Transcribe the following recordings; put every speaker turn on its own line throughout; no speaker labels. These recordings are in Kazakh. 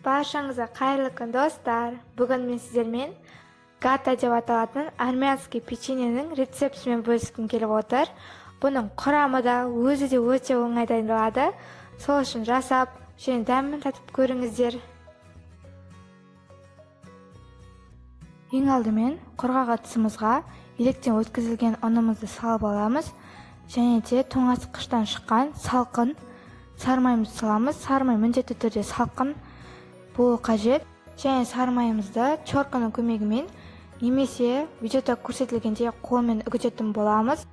Баршаңызға қайырлы күн, достар. Бүгін мен сіздермен гата деп аталатын армянский печеньенің рецептімен бөліскім келіп отыр. Бұның құрамы да өзі де өте оңай дайындалады. Сол үшін жасап, және дәмін татып көріңіздер. Ең алдымен құрғақ ыдысымызға електен өткізілген ұнымызды салып аламыз, және де тоңазытқыштан шыққан салқын сарымайымызды саламыз. Сарымай міндетті түрде салқын болу қажет. Және сарымайымызды чорканың көмегімен немесе видеода көрсетілгендей қолмен үгітетін боламыз.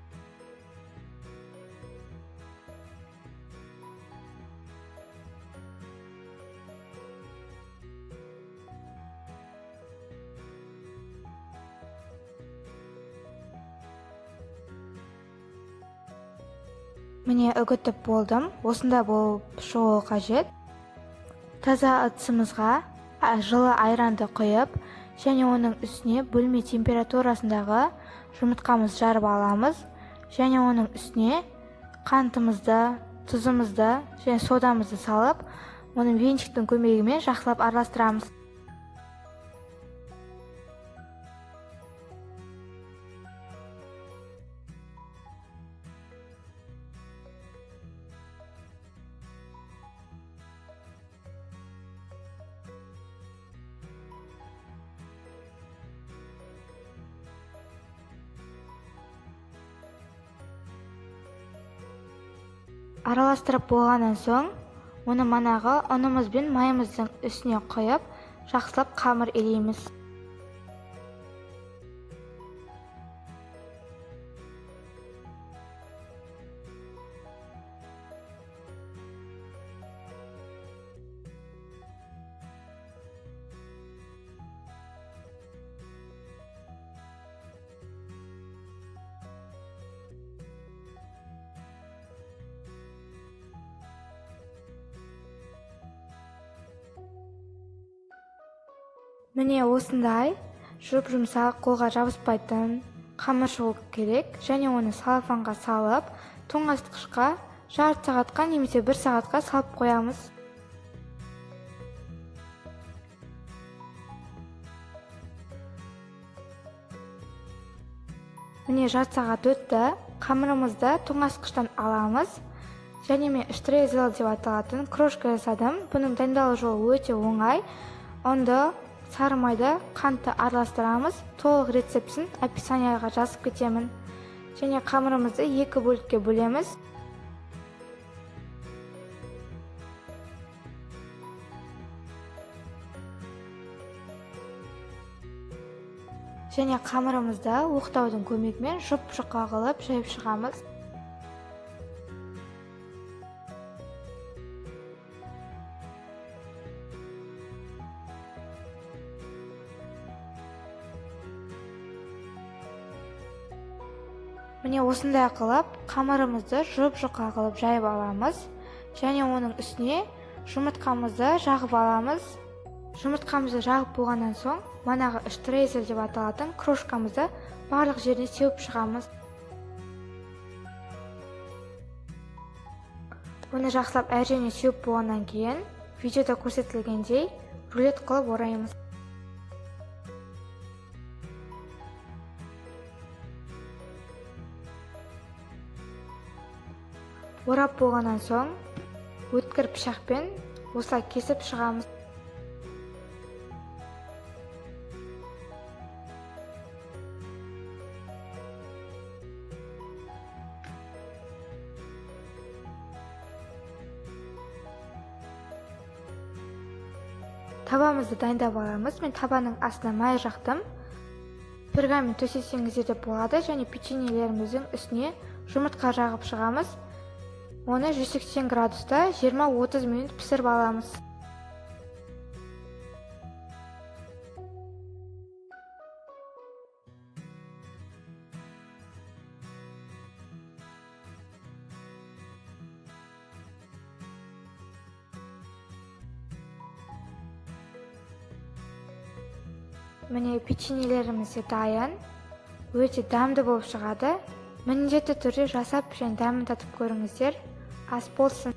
Міне үгітіп болдым. Осында болып шығуы қажет. Таза ыдысымызға жылы айранды құйып, және оның үстіне бөлме температурасындағы жұмыртқамызды жарып аламыз. Және оның үстіне қантымызды, тұзымызды және содамызды салып, оны венчиктің көмегімен жақсылап араластырамыз. Араластырып болғаннан соң, оны манағы ұнымыз бен майымыздың үстіне құйып, жақсылап қамыр илейміз. Міне осындай жұмсақ, қолға жабыспайтын қамыр шығу керек, және оны салафанға салып, тоңазытқышқа жарты сағатқа немесе 1 сағатқа салып қоямыз. Міне жарты сағат өтті. Қамырымызды тоңазытқыштан аламыз. Және мен штрезел деп аталатын крошка жасадым. Бұның дайындалу жолы өте оңай. Онда сарымайды қантты араластырамыз. Толық рецептін описанияға жазып кетемін. Және қамырымызды 2 бөлікке бөлеміз. Және қамырымызды оқтаудың көмегімен жұп-жұқа қылып жайып шығамыз. Міне осындай қылып, қамырымызды жұп-жұқа қылып жайып аламыз. Және оның үстіне жұмыртқамызды жағып аламыз. Жұмыртқамызды жағып болғаннан соң, манағы штрезел деп аталатын крошкамызды барлық жеріне сеуіп шығамыз. Оны жақсылап әр жеріне сеуіп болғаннан кейін, видеода көрсетілгендей рулет қылып ораймыз. Орап болғаннан соң, өткір пышақпен осылай кесіп шығамыз. Табамызды дайындап аламыз. Мен табаның астына май жақтым. Пергамент төсесеңіздер де болады, және печеньелеріміздің үстіне жұмыртқа жағып шығамыз. Оны 180 градуста 20-30 минут пісіріп аламыз. Міне печеньелеріміз де дайын. Өте дәмді болып шығады. Міндетті түрде жасап және дәмін татып көріңіздер. Ас болсын.